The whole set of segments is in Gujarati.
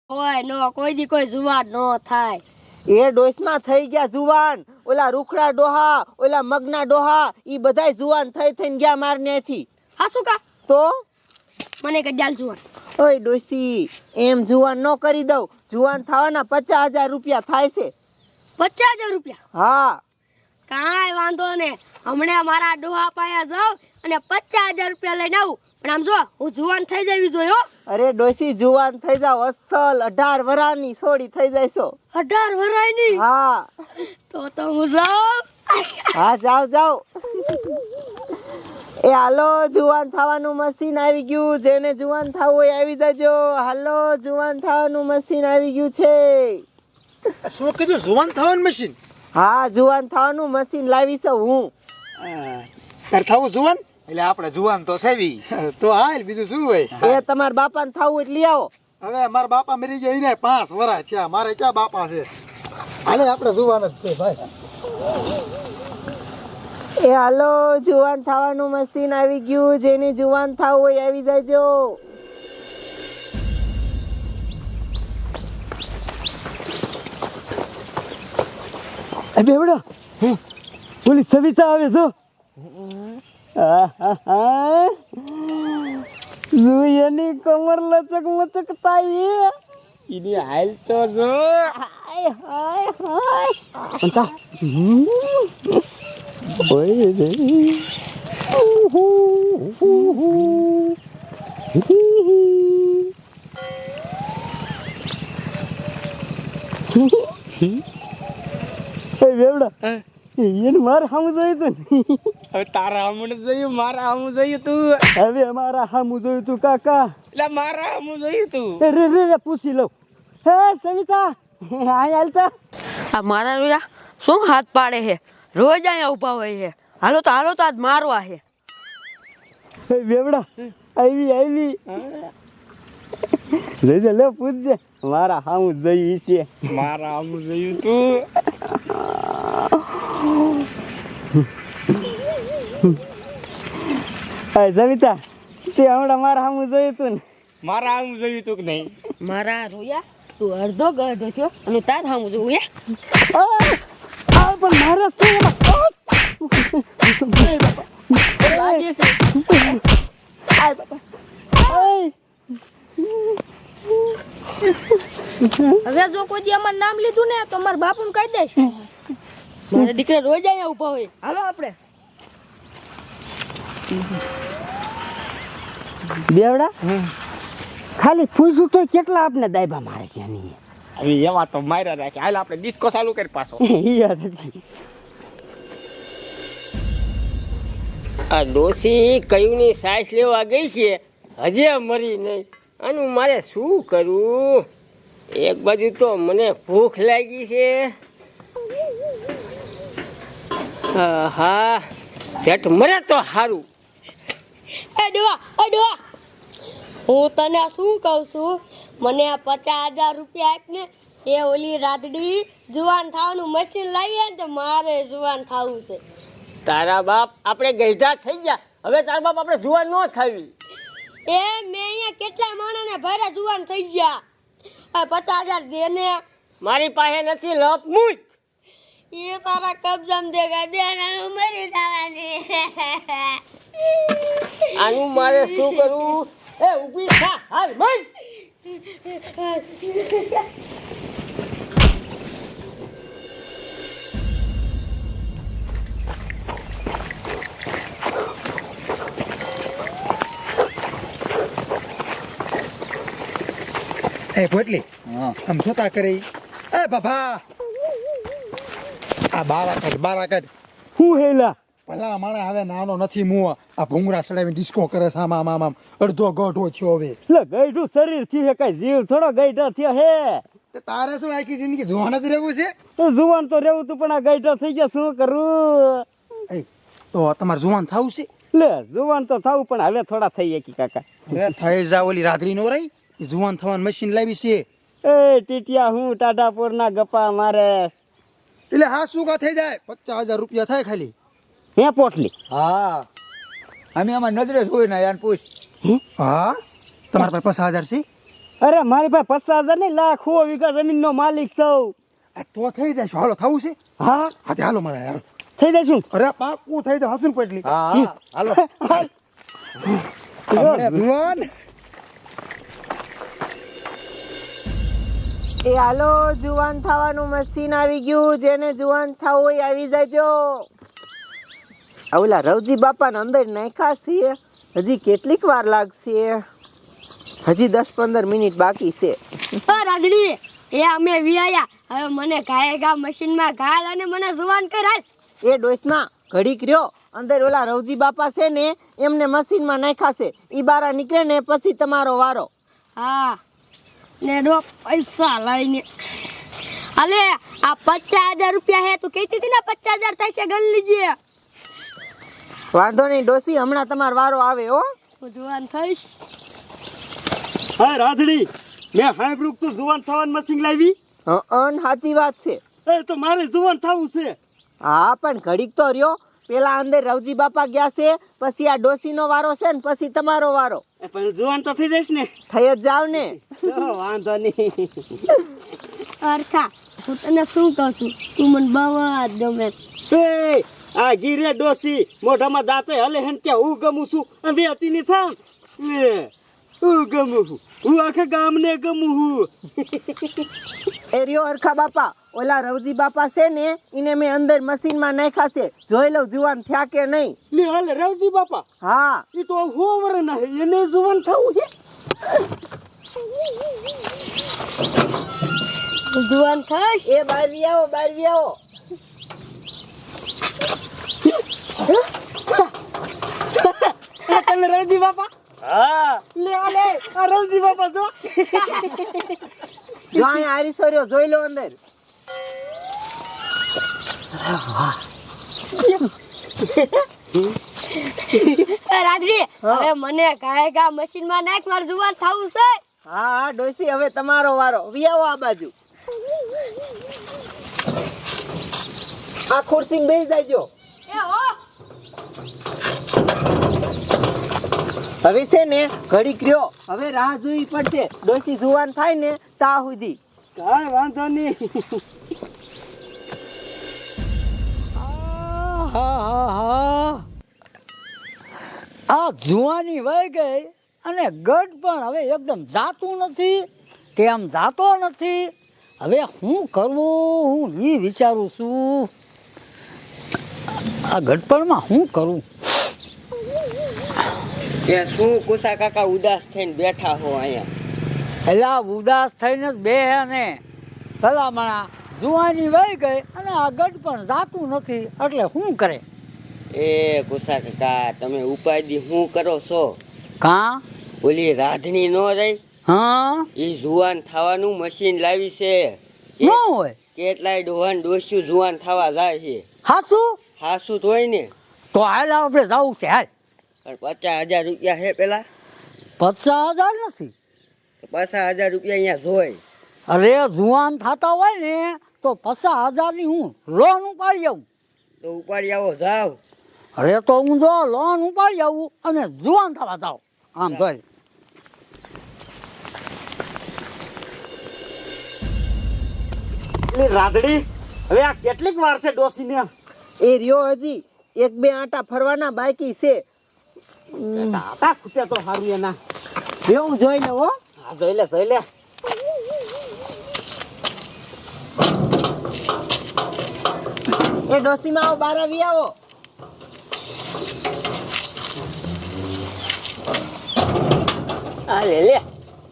ઓય નો કોઈ દી કોઈ જુવાન નો થાય. એ ડોસમાં થઈ ગયા જુવાન. ઓલા રૂખડા ડોહા, ઓલા મગના ડોહા, ઈ બધાય જુવાન થઈને ગયા મારનેથી. હાસુ કા તો મને કજાલ જુવાન. ઓય ડોસી, એમ જુવાન નો કરી દઉં. જુવાન થવાના 50,000 રૂપિયા થાય છે. 50,000 રૂપિયા? હા. કાંઈ વાંધો ને, હમણાં મારા ડોહા પાસે જાઉં અને 50,000 રૂપિયા લઈને આવું. પણ આમ જો હું જુવાન થઈ જવી જોઈએ હો. અરે ડોસી, જુવાન થઈ જાવ, અસલ 18 વરાની સોડી થઈ જઈશો. 18 વરાયની? હા. તો હું જાઉં. હા, જાવ. એ હાલો, જુવાન થવાનું મશીન આવી ગયું. જેને જુવાન થવું હોય આવી જજો. હાલો, જુવાન થવાનું મશીન આવી ગયું છે. શું કીધું? જુવાન થવાનું મશીન? હા, જુવાન થવાનું મશીન લાવી છું હું. તાર થવું જુવાન? એટલે આપણે જુવાન તો સેવી તો હાલ, બીજું શું હોય? એ તમારા બાપાને થવું એટલે લઈ આવો. હવે મારા બાપા મરી ગયા એને 5 વર્ષ થયા. મારે ક્યાં બાપા છે? હાલે, આપણે જુવાન જ છે ભાઈ. એ હાલો, જુવાન થવાનું મશીન આવી ગયું. જેને જુવાન થવું હોય આવી જજો. બેવડા, ઓલી સવિતા આવે છો? એની કમર લચક મચક થાય એની હાલ તો જો. બેવડા, એને મારે સામું જોયું તું ને. હવે તારા હમણે જોયું, મારા હામું જોયું તું. હવે મારા સામું જોયું તું કાકા. એટલે મારા હામું જોયું તું. રે પૂછી લઉં. હે સવિતા, હાય હાલતા. આ મારા રોયા શું હાથ પાડે છે? રોજ અહીંયા ઊભા હોય છે. હાલો તો આજ મારવા છે. બેવડા, આવી જોઈજે, લે પૂછજે. મારા સામું જોયું છે. મારા હામું જોયું તું. સવિતા, તે હમણાં મારા સામું જોયું તું ને? મારા હામું જોયું તું કે નહીં? મારા રોયા તું અડધો ગઢો થયો અને તાર સામું જોવું હે? પણ મારે લાગે છે. હવે જો કોઈ દી અમારું નામ લીધું ને તો મારા બાપુને કહી દઈશ. મારા દીકરા રોજ અહીંયા ઊભા હોય. હાલો આપણે. બેવડા, ખાલી પૂછું તો કેટલા આપને દાયબા મારે છે નહીં? હવે એમાં તો માર્યા રાખે. હાલ આપણે ડિસ્કો ચાલુ કરી પાછો. આ ડોસી કયુંની સાસ લેવા ગઈ છે, હજે મરી નહીં. આનું મારે શું કરવું? એક બાજુ તો મને ભૂખ લાગી છે. હા, પેટ મરે તો સારું. એ ડોહા, હું તને શું કહું છું, મને 50,000 રૂપિયા આપ ને. એ ઓલી રાતડી જુવાન થવાનું મશીન લાવી ને તો મારે જુવાન થવું છે. તારા બાપ આપણે ગઈઢા થઈ ગયા, હવે તારા બાપ આપણે જુવાન ન થાવી. એ મેં અહીંયા કેટલા માણસને ભરે જુવાન થઈ ગયા. 50,000 દે ને. મારી પાસે નથી, લપ મૂક. એ તારા કબજામાં દેગા દે ને મરી જવાની. આનું મારે શું કરવું? એ ઊભી થા, હાલ મન. એ પોટલી, આમ સોતા કરી. એ બાબા, આ બારા કાઢ. હું હેલા ભલા માણે હવે નાનો નથી મું. આ ભૂંગરા સડાવીને ડિસ્કો કરે છે. આમ અડધો ગઢો થયો હવે. એટલે ગઈઢું શરીર થી છે, કઈ જીવ થોડો ગઈઢો થયો હે. તે તારે શું આખી જિંદગી જુવાન જ રહેવું છે? તો જુવાન તો રહેવું તું, પણ આ ગઈઢો થઈ ગયા, શું કરું? એ તો તમારે જુવાન થવું છે? લે જુવાન તો થવું, પણ હવે થોડા થઈ ગયા કાકા. હવે થઈ જા. ઓલી રાધરી નો રહી, જુવાન થવાનું મશીન લાવી છે. એ ટીટિયા, હું ટાટાપુર ના ગપ્પા મારે. એટલે હા શું કા થઈ જાય? 50,000 રૂપિયા થાય ખાલી. હે પોટલી? હા, અમે આમાં નજરે જોઈ ને યાર પૂછ. હા, તમારા પાસે 50,000 છે? અરે મારી પાસે 50,000 નહીં, લાખો વીઘા જમીનનો માલિક છું. તો થઈ જશે. હાલો થવું છે? હા હા તે હાલો મારા હાલો. થઈ જઈશું. અરે પાકું થઈ જાય હસન પટલી. હા હાલો હમણાં જુવાન. એ હાલો, જુવાન થવાનું મશીન આવી ગયું. જેને જુવાન થવું હોય આવી જાજો. ઓલા રવજી બાપાને અંદર નાખ્યા છે. હજી કેટલીક વાર લાગશે? હજી 10-15 મિનિટ બાકી છે. રાધડી એ અમે વિયાયા. હવે મને ઘાયગા મશીનમાં ઘાલ અને મને જુવાન કરાય. એ ડોસમાં ઘડીક રહ્યો. અંદર ઓલા રવજી બાપા છે ને એમને મશીનમાં નાખ્યા છે. ઈ બારા નીકળે ને પછી તમારો વારો. હા ને દો પૈસા લઈને અલે આ 50,000 રૂપિયા હે. તું કહેતી હતી ને 50,000 થશે, ગણ લીજે. વાંધો નહીં ડોસી, હમણાં તમારો વારો આવે હો. હું જુવાન થઈશ. હા રાધડી, મેં સાંભળ્યું કે તું જુવાન થવાનું મશીન લાવી. સાચી વાત છે. એ તો મારે જુવાન થવું છે. હા પણ ઘડીક તો રહ્યો. પેલા અંદર રવજી બાપા ગયા છે, પછી આ ડોસીનો વારો છે ને પછી તમારો વારો. પણ જુવાન તો થઈ જઈશ ને. થઈ જ જાવ ને. વાંધો નહીં. અરખા હું તને શું કહું છું, તું મને બહુ જ ગમે છે. એ આ ગીરે ડોસી મોઢામાં દાંતે હલે હેન કે હું ગમું છું અને વેતી ની થામ. એ હું ગમું છું, હું આખે ગામને ગમું છું. એ રહ્યો અરખા બાપા. ઓલા રવજી બાપા છે ને એને મેં અંદર મશીનમાં નાખ્યા છે. જોઈ લઉં જુવાન થયા કે નહીં. લે હાલે રવજી બાપા, હા એ તો હોવર ના હે, એને જુવાન થવું છે. હું જુવાન થઈશ. એ બારવી આવો, બારવી આવો. તમે રવજી બાપા? હા લે હાલે આ રવજી બાપા જો. જો અહીંયા આરીસો રહ્યો, જોઈ લો અંદર. રાધડી હવે મને ઘાયગા મશીનમાં નાખ, મારે જુવાન થવું છે. હા હા ડોસી, હવે તમારો વારો. વી આવો આ બાજુ. આ ખુરશી બેસી જાયજો. એ હો હવે છે ને ઘડીક રહ્યો. હવે રાહ જોવી પડશે. ડોસી જુવાન થાય ને તા સુધી. કાંઈ વાંધો નહીં. આ જુવાની વહી ગઈ અને ગઢ પણ હવે એકદમ જાતું નથી, કેમ જાતો નથી. હવે શું કરવું હું એ વિચારું છું. આ ગઢપણમાં શું કરું? એ શું કુસા કાકા ઉદાસ થઈને બેઠા હો અહીંયા? એલા ઉદાસ થઈને જ બે હે ને. ભલામણા જુવાની વહી ગઈ અને આ ગઢ પણ જાતું નથી, એટલે શું કરે? એ કુસા કાકા તમે ઉપાધિ શું કરો છો? કાં? ઓલી રાધણી નો રહી, હા એ જુવાન થવાનું મશીન લાવી છે. ન હોય કેટલાય ડોહાન ડોસ્યું જુવાન થવા જાય છે. હાસું? હાસું તો હોય ને. તો હાલ આપણે જવું છે. હાલ. પણ 50,000 રૂપિયા છે પેલા. 50,000 નથી. 50,000 રૂપિયા અહીંયા જોઈ. અરે જુવાન થતા હોય ને તો 50,000ની હું લોન ઉપાડી આવું. તો ઉપાડી આવો જાવ. અરે તો હું જો લોન ઉપાડી આવું અને જુવાન થવા જાઉં. આમ જોઈ. એટલે રાધડી હવે આ કેટલીક વાર છે ડોસીને? એ રહ્યો હજી 1-2 આંટા ફરવાના બાકી છે. આટા ખૂટ્યા તો સારું એના. હું જોઈ લઉં હો. હા જોઈ લે જોઈ લે. એ ડોસીમાં આવો, બાર આવી આવો. આ લે લે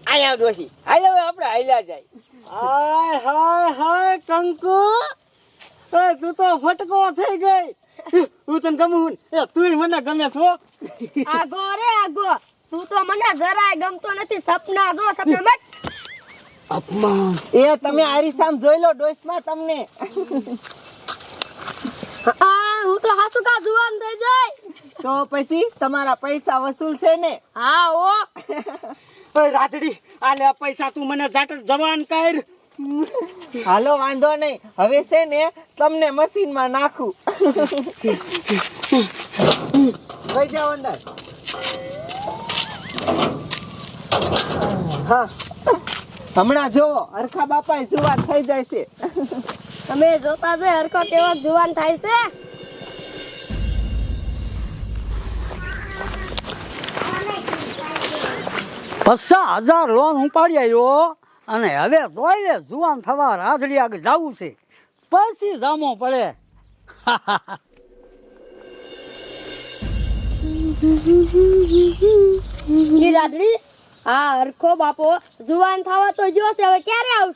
અહીંયા ડોસી હાલ હવે આપણે હાલ્યા જાય. હાય હાય હાય કંકુ, એ તું તો ફટકો થઈ ગઈ. હું તને ગમું, તું મને ગમે છો. આગો રે આગો, તું તો મને જરાય ગમતો નથી. સપના જો સપના મત. અપમાન. એ તમે આરીસામ જોઈ લો ડોસમાં તમને. હું તો હાસુ કા જુવાન થઈ જાય. તો પછી તમારા પૈસા વસૂલ છે ને. હા ઓ ઓય રાધડી, આ લે પૈસા તું મને જાટ જવાન કર. હાલો વાંધો નહીં. હવે છે ને તમને મશીનમાં નાખું. લઈ જાઓ અંદર. હા હમણાં જો હરખા બાપા જુવાન થઈ જાય છે. તમે જોતા જ હરખો તેવો જુવાન થાય છે. 50,000 લોન ઉપાડી આવ્યો અને હવે તોય જુવાન થવા રાધડી આગળ જવું છે, પછી જામો પડે. ઈ રાધડી, હા હરખો બાપો જુવાન થવા તો જો છે, હવે ક્યારે આવશે?